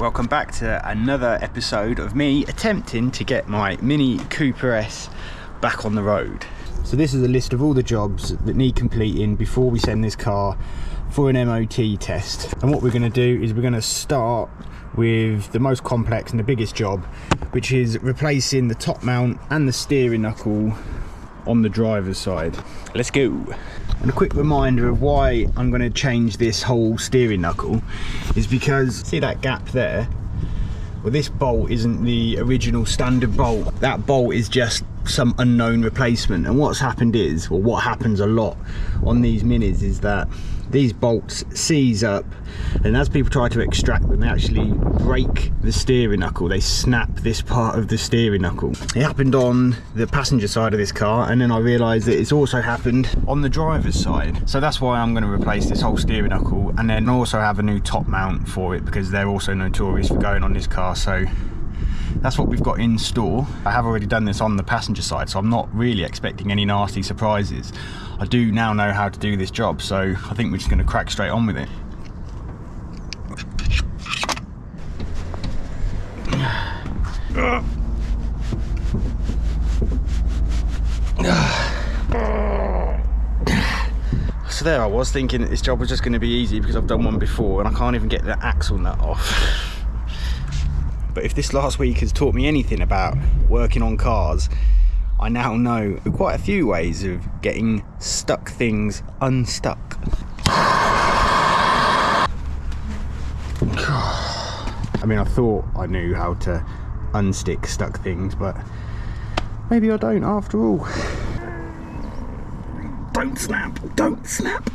welcome back to another episode of me attempting to get my Mini Cooper S back on the road. So this is a list of all the jobs that need completing before we send this car for an MOT test. And what we're going to do is we're going to start with the most complex and the biggest job, which is replacing the top mount and the steering knuckle on the driver's side. Let's go. And a quick reminder of why I'm going to change this whole steering knuckle is because, see that gap there? Well, this bolt isn't the original standard bolt. That bolt is just some unknown replacement. And what's happened is, or what happens a lot on these Minis, is that these bolts seize up, and as people try to extract them, they actually break the steering knuckle. They snap this part of the steering knuckle. It happened on the passenger side of this car, and then I realised that it's also happened on the driver's side. So that's why I'm going to replace this whole steering knuckle, and then also have a new top mount for it, because they're also notorious for going on this car. So that's what we've got in store. I have already done this on the passenger side, so I'm not really expecting any nasty surprises. I do now know how to do this job, so I think we're just going to crack straight on with it. So there I was thinking that this job was just going to be easy because I've done one before and I can't even get the axle nut off. But if this last week has taught me anything about working on cars, I now know quite a few ways of getting stuck things unstuck. I mean, I thought I knew how to unstick stuck things, but maybe I don't after all. Don't snap, don't snap.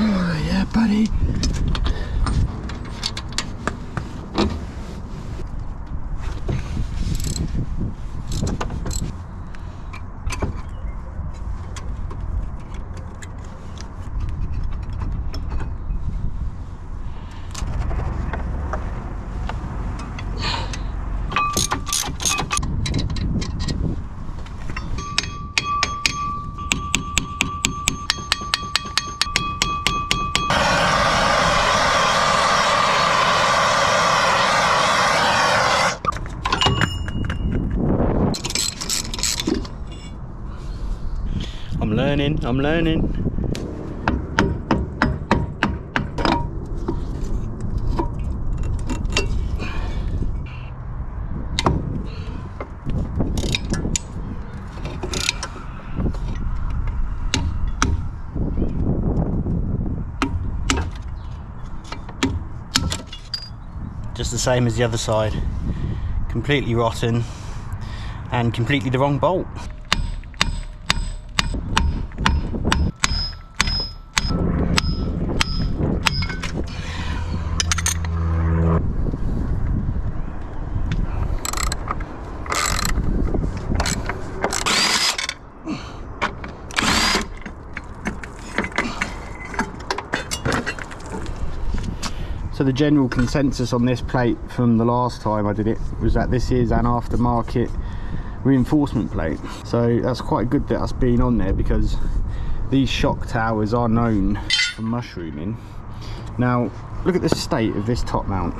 Oh yeah, buddy. I'm learning. Just the same as the other side. Completely rotten and completely the wrong bolt. So the general consensus on this plate from the last time I did it was that this is an aftermarket reinforcement plate. So that's quite good that that's been on there, because these shock towers are known for mushrooming. Now look at the state of this top mount.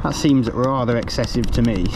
That seems rather excessive to me.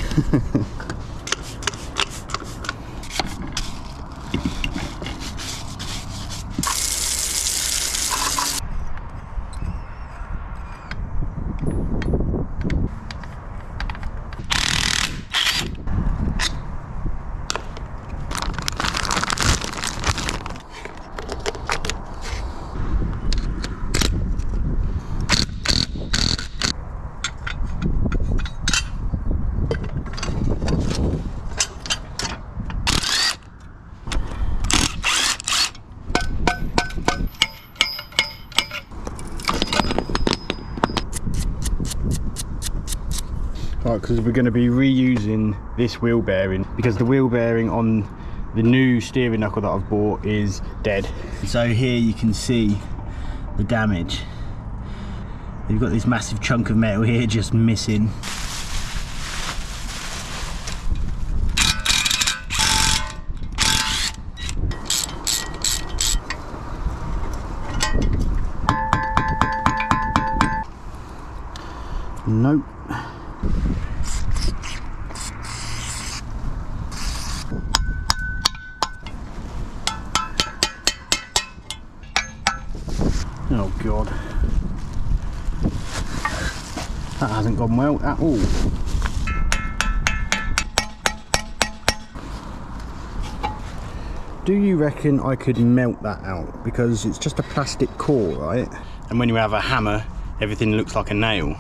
Right, because we're going to be reusing this wheel bearing, because the wheel bearing on the new steering knuckle that I've bought is dead. So here you can see the damage. You've got this massive chunk of metal here just missing. Nope. Oh God. That hasn't gone well at all. Do you reckon I could melt that out? Because it's just a plastic core, right? And when you have a hammer, everything looks like a nail.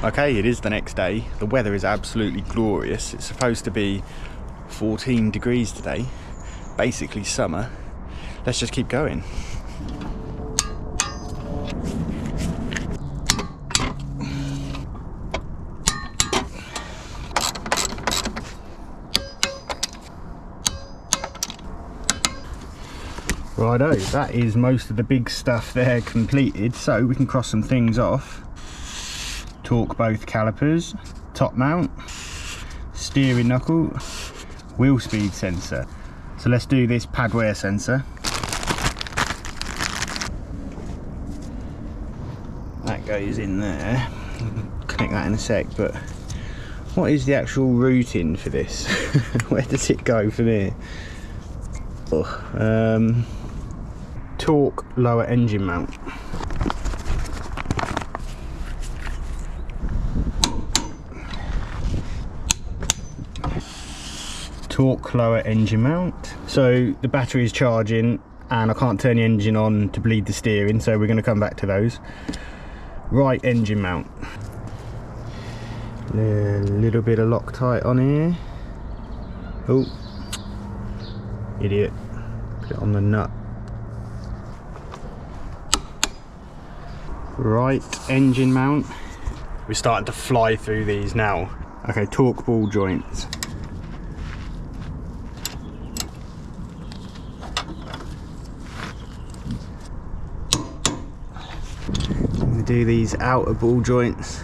Okay, it is the next day. The weather is absolutely glorious. It's supposed to be 14 degrees today, basically summer. Let's just keep going. Righto, that is most of the big stuff there completed, so we can cross some things off. Torque both calipers, top mount, steering knuckle, wheel speed sensor. So let's do this pad wear sensor. That goes in there. Connect that in a sec, but what is the actual routing for this? Where does it go from here? Oh, torque lower engine mount. Torque lower engine mount. So the battery is charging and I can't turn the engine on to bleed the steering, so we're going to come back to those. Right engine mount. A little bit of Loctite on here. Oh, idiot. Put it on the nut. Right engine mount. We're starting to fly through these now. Okay, torque ball joints. Do these outer ball joints.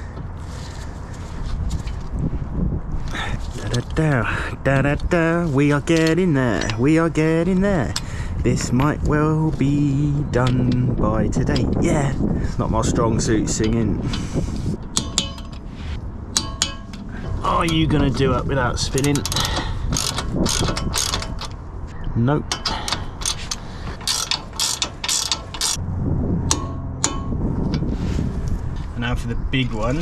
Da da da da da. We are getting there. We are getting there. This might well be done by today. Yeah, it's not my strong suit singing. Are you gonna do it without spinning? Nope. Now for the big one,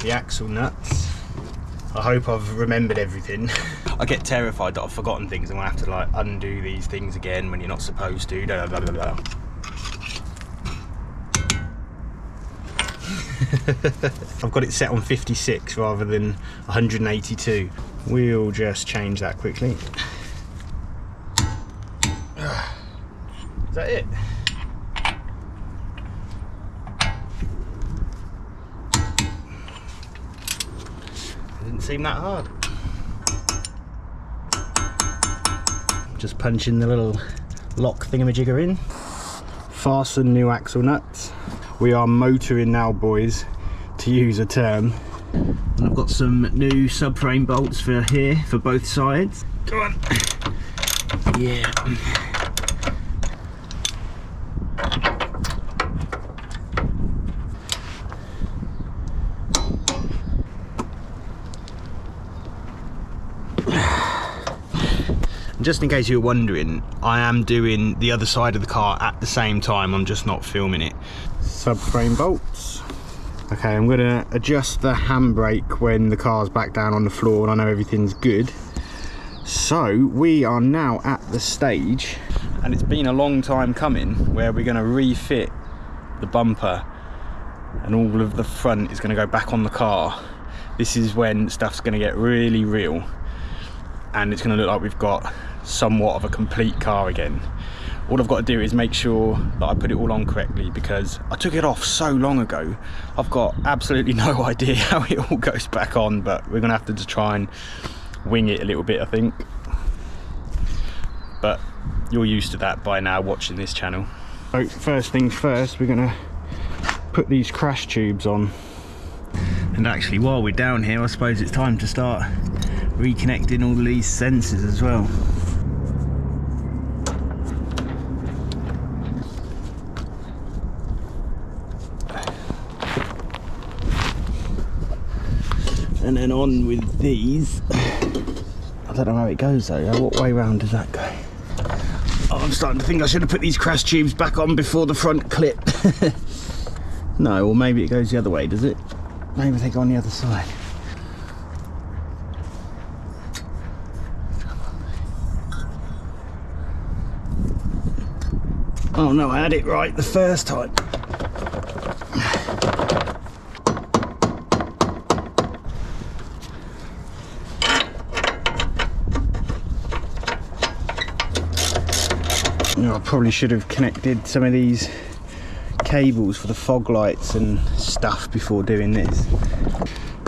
the axle nuts. I hope I've remembered everything. I get terrified that I've forgotten things and I have to like undo these things again when you're not supposed to. Blah, blah, blah, blah. I've got it set on 56 rather than 182. We'll just change that quickly. Is that it? It didn't seem that hard. Just punching the little lock thingamajigger in. Fasten new axle nuts. We are motoring now, boys, to use a term. And I've got some new subframe bolts for here, for both sides. Go on. Yeah. Just in case you were wondering, I am doing the other side of the car at the same time, I'm just not filming it. Subframe bolts. Okay, I'm gonna adjust the handbrake when the car's back down on the floor and I know everything's good. So we are now at the stage, and it's been a long time coming, where we're gonna refit the bumper and all of the front is gonna go back on the car. This is when stuff's gonna get really real and it's gonna look like we've got somewhat of a complete car again. All I've got to do is make sure that I put it all on correctly, because I took it off so long ago. I've got absolutely no idea how it all goes back on, but we're gonna have to just try and wing it a little bit, I think. But you're used to that by now watching this channel. So first things first, we're gonna put these crash tubes on. And actually, while we're down here, I suppose it's time to start reconnecting all these sensors as well. And then on with these. I don't know how it goes though. What way round does that go? Oh, I'm starting to think I should have put these crash tubes back on before the front clip. No, or maybe it goes the other way, does it? Maybe they go on the other side. Oh no, I had it right the first time. I probably should have connected some of these cables for the fog lights and stuff before doing this.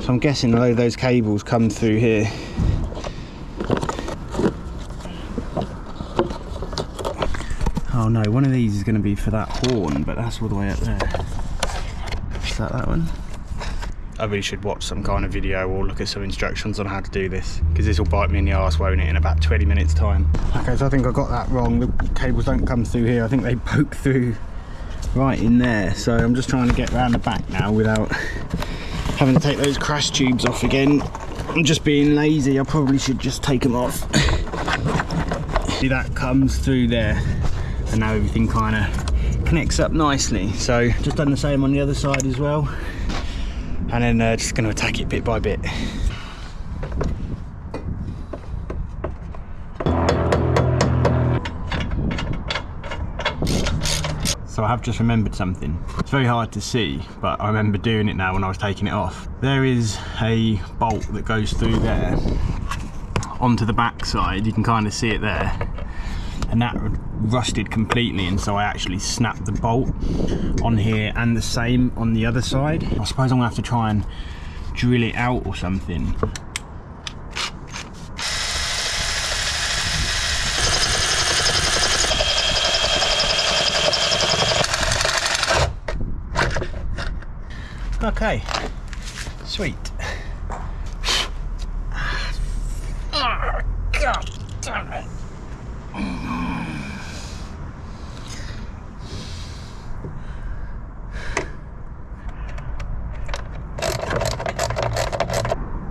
So I'm guessing a load of those cables come through here. Oh no, one of these is going to be for that horn, but that's all the way up there. Is that one? I really should watch some kind of video or look at some instructions on how to do this, because this will bite me in the arse, won't it, in about 20 minutes time. Okay, so I think I got that wrong. The cables don't come through here. I think they poke through right in there. So I'm just trying to get around the back now without having to take those crash tubes off again. I'm just being lazy. I probably should just take them off. See, that comes through there, and now everything kind of connects up nicely. So just done the same on the other side as well. And then just going to attack it bit by bit. So I have just remembered something. It's very hard to see, but I remember doing it now when I was taking it off. There is a bolt that goes through there onto the back side. You can kind of see it there. And that rusted completely, and so I actually snapped the bolt on here and the same on the other side. I suppose I'm gonna have to try and drill it out or something. Okay, sweet. Oh, God damn it.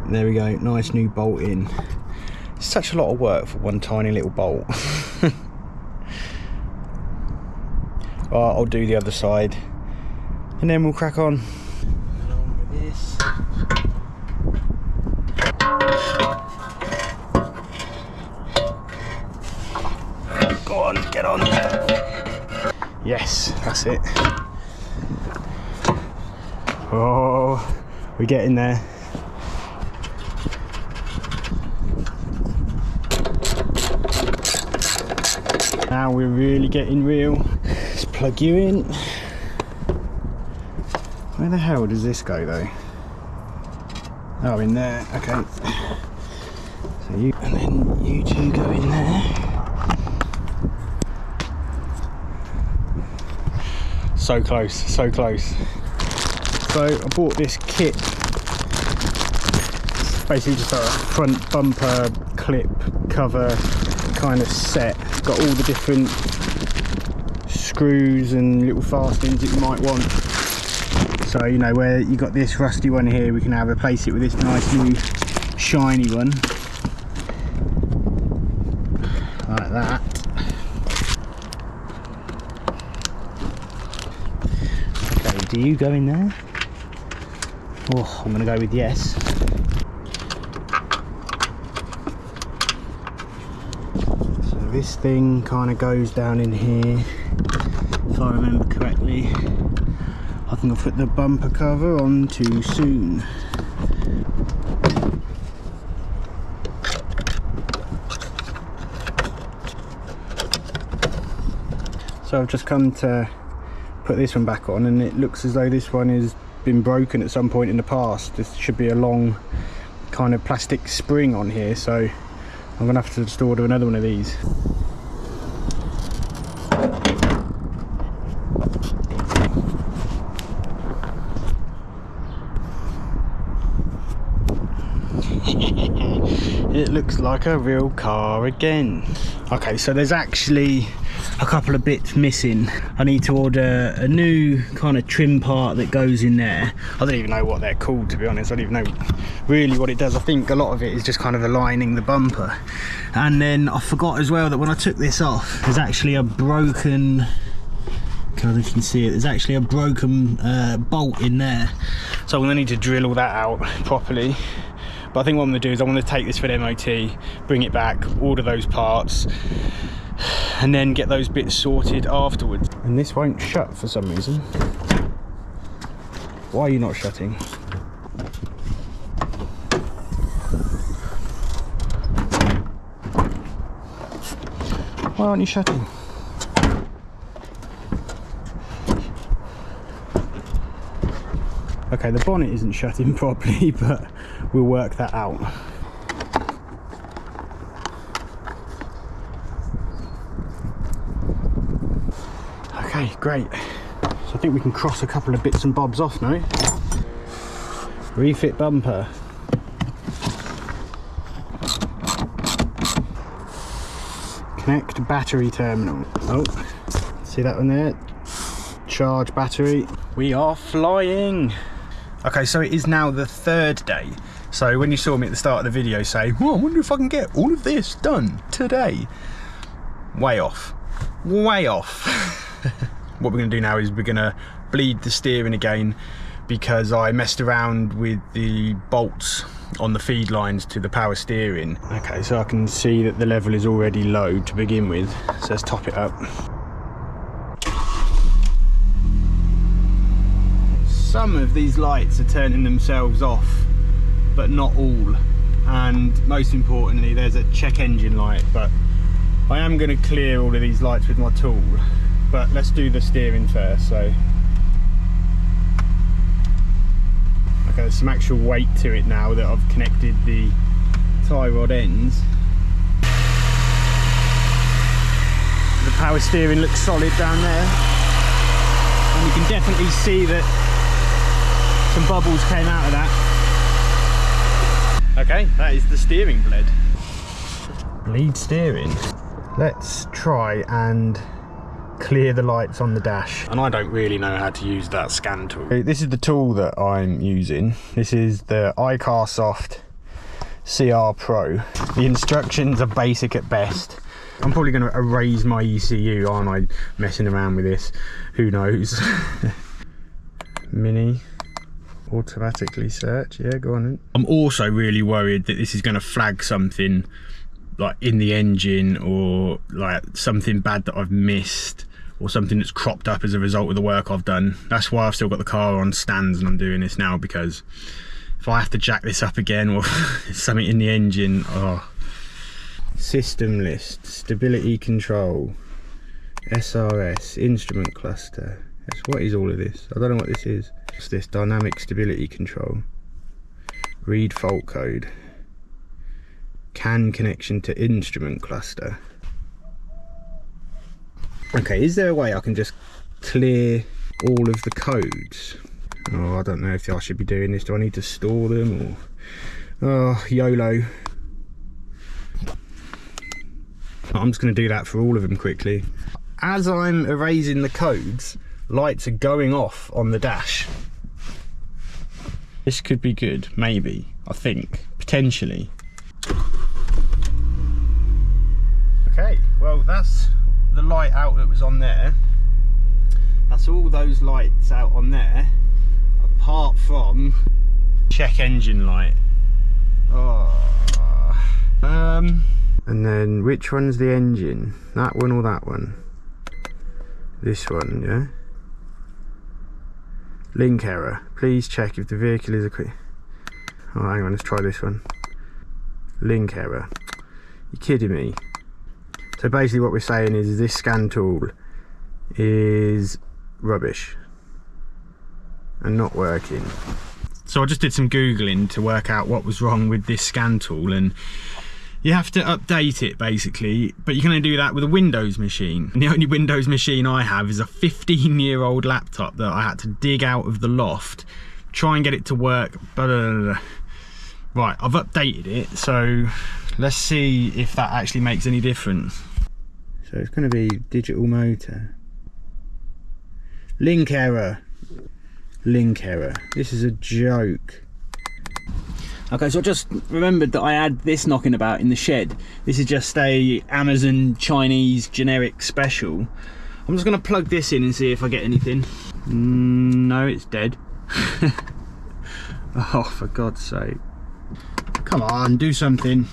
There we go, nice new bolt in. It's such a lot of work for one tiny little bolt. Right, I'll do the other side and then we'll crack on. Along with this. Go on, get on. Yes, that's it. Oh, we're getting there. Now we're really getting real. Let's plug you in. Where the hell does this go though? Oh, in there, okay. So you, and then you two go in there. So close, so close. So I bought this kit. It's basically just a front bumper clip cover kind of set. It's got all the different screws and little fastenings that you might want. So, you know, where you got this rusty one here, we can now replace it with this nice new shiny one. Like that. Okay, do you go in there? Oh, I'm gonna go with yes. So this thing kind of goes down in here, if I remember correctly. I think I'll put the bumper cover on too soon. So I've just come to put this one back on, and it looks as though this one has been broken at some point in the past. This should be a long kind of plastic spring on here, so I'm gonna have to just order another one of these. It looks like a real car again. Okay, so there's actually a couple of bits missing. I need to order a new kind of trim part that goes in there. I don't even know what they're called, to be honest. I don't even know really what it does. I think a lot of it is just kind of aligning the bumper. And then I forgot as well that when I took this off, there's actually a broken, I don't know if you can see it, there's actually a broken bolt in there. So I'm gonna need to drill all that out properly. But I think what I'm going to do is I want to take this for the MOT, bring it back, order those parts, and then get those bits sorted afterwards. And this won't shut for some reason. Why are you not shutting? Why aren't you shutting? Okay, the bonnet isn't shutting properly, but we'll work that out. Okay, great. So I think we can cross a couple of bits and bobs off now. Refit bumper. Connect battery terminal. Oh, see that one there? Charge battery. We are flying. Okay, so it is now the third day. So when you saw me at the start of the video say, oh, I wonder if I can get all of this done today. Way off. Way off. What we're going to do now is we're going to bleed the steering again, because I messed around with the bolts on the feed lines to the power steering. Okay, so I can see that the level is already low to begin with. So let's top it up. Some of these lights are turning themselves off, but not all. And most importantly, there's a check engine light, but I am going to clear all of these lights with my tool. But let's do the steering first. So, okay, there's some actual weight to it now that I've connected the tie rod ends. The power steering looks solid down there, and you can definitely see that some bubbles came out of that. Okay, that is the steering blade. Bleed steering. Let's try and clear the lights on the dash. And I don't really know how to use that scan tool. This is the tool that I'm using. This is the iCarSoft CR Pro. The instructions are basic at best. I'm probably going to erase my ECU, aren't I, messing around with this? Who knows? Mini. Automatically search, yeah, go on then. I'm also really worried that this is going to flag something like in the engine, or like something bad that I've missed, or something that's cropped up as a result of the work I've done. That's why I've still got the car on stands and I'm doing this now, because if I have to jack this up again or something in the engine, oh. System list, stability control. SRS, instrument cluster. Yes, what is all of this? I don't know what this is. What's this? Dynamic stability control. Read fault code. CAN connection to instrument cluster. Okay, is there a way I can just clear all of the codes? Oh, I don't know if I should be doing this. Do I need to store them or... Oh, YOLO. I'm just going to do that for all of them quickly. As I'm erasing the codes, lights are going off on the dash. This could be good, maybe, I think, potentially. Okay, well that's the light out that was on there. That's all those lights out on there, apart from check engine light. Oh. And then which one's the engine? That one or that one? This one, yeah? Link error. Please check if the vehicle is equipped. Oh, hang on, let's try this one. Link error. You're kidding me. So basically what we're saying is this scan tool is rubbish and not working. So I just did some Googling to work out what was wrong with this scan tool, and you have to update it basically, but you can only do that with a Windows machine. And the only Windows machine I have is a 15-year-old laptop that I had to dig out of the loft, try and get it to work. Right, I've updated it, so let's see if that actually makes any difference. So it's going to be digital motor. Link error. Link error. This is a joke. Okay, so I just remembered that I had this knocking about in the shed. This is just a Amazon Chinese generic special. I'm just going to plug this in and see if I get anything. No, it's dead. Oh, for God's sake. Come on, do something.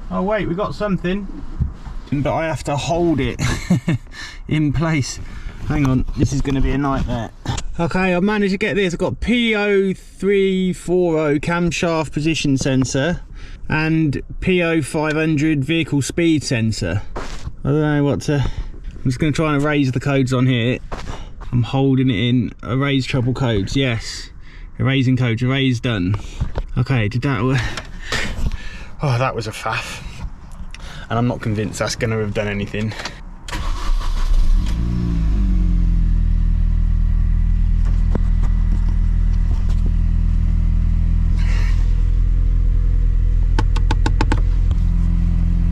Oh wait, we got something. But I have to hold it in place. Hang on, this is going to be a nightmare. Okay, I've managed to get this. I've got PO340 camshaft position sensor and PO500 vehicle speed sensor. I don't know what to... I'm just going to try and erase the codes on here. I'm holding it in. Erase trouble codes, yes. Erasing codes, erase done. Okay, did that work? Oh, that was a faff. And I'm not convinced that's going to have done anything.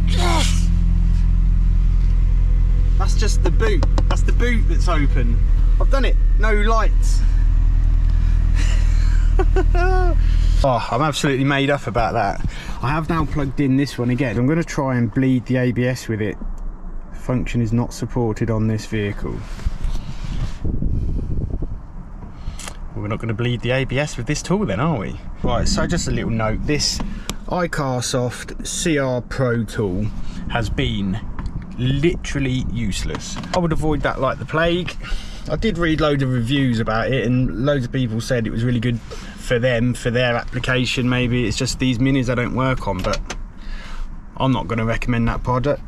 Yes! That's just the boot. That's the boot that's open. I've done it. No lights. Oh, I'm absolutely made up about that. I have now plugged in this one again. I'm going to try and bleed the ABS with it. Function is not supported on this vehicle. We're not going to bleed the ABS with this tool then, are we? Right, so just a little note. This iCarSoft CR Pro tool has been literally useless. I would avoid that like the plague. I did read loads of reviews about it, and loads of people said it was really good for them, for their application. Maybe it's just these minis I don't work on, but I'm not going to recommend that product.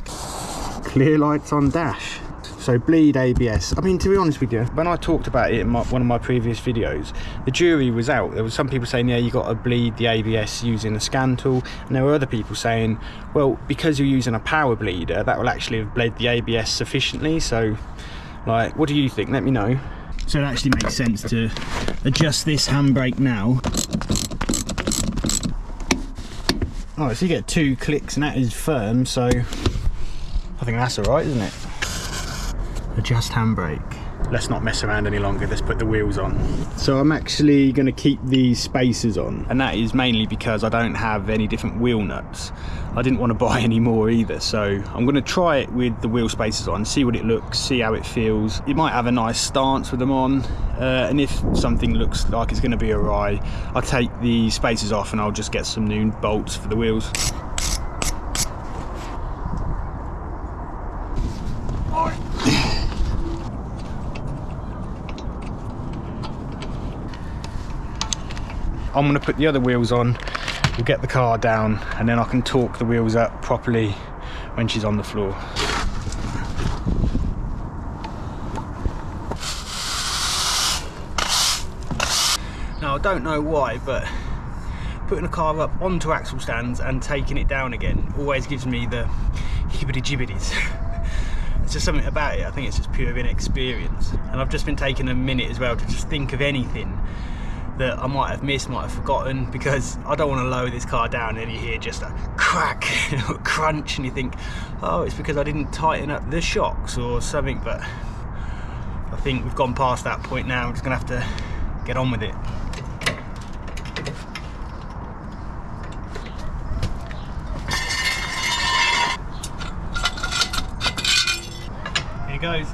Clear lights on dash. So bleed ABS. I mean, to be honest with you, when I talked about it in one of my previous videos, the jury was out. There was some people saying, yeah, you got to bleed the ABS using a scan tool, and there were other people saying, well, because you're using a power bleeder, that will actually have bled the ABS sufficiently. So, like, what do you think? Let me know. So it actually makes sense to adjust this handbrake now. Oh, so you get 2 clicks and that is firm, so I think that's all right, isn't it? Adjust handbrake. Let's not mess around any longer, let's put the wheels on. So I'm actually going to keep these spacers on, and that is mainly because I don't have any different wheel nuts. I didn't want to buy any more either, so I'm going to try it with the wheel spacers on, see what it looks, see how it feels. It might have a nice stance with them on, and if something looks like it's going to be awry, I'll take the spacers off and I'll just get some new bolts for the wheels. I'm going to put the other wheels on we'll get the car down and then I can torque the wheels up properly when she's on the floor. Now I don't know why, but putting a car up onto axle stands and taking it down again always gives me the hibbity-jibbities. It's just something about it, I think it's just pure inexperience. And I've just been taking a minute as well to just think of anything that I might have missed, might have forgotten, because I don't want to lower this car down and you hear just a crack, a crunch, and you think, oh, it's because I didn't tighten up the shocks or something. But I think we've gone past that point now. I'm just going to have to get on with it. Here goes.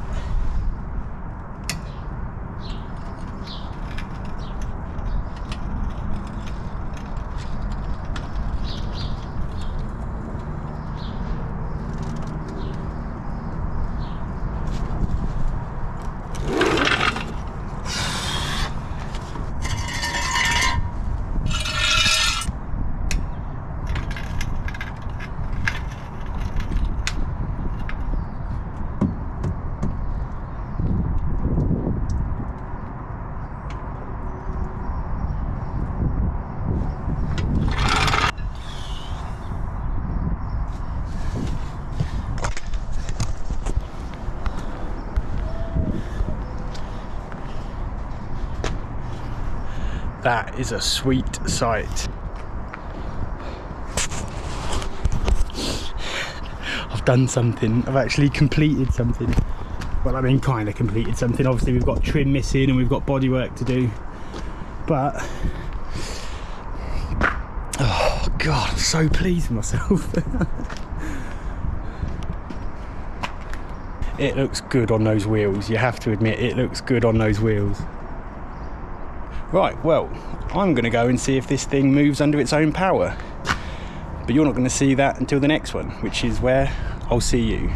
That is a sweet sight. I've done something. I've actually completed something. Well, I mean, kind of completed something. Obviously, we've got trim missing and we've got bodywork to do. But, oh God, I'm so pleased with myself. It looks good on those wheels. You have to admit, it looks good on those wheels. Right, well, I'm going to go and see if this thing moves under its own power. But you're not going to see that until the next one, which is where I'll see you.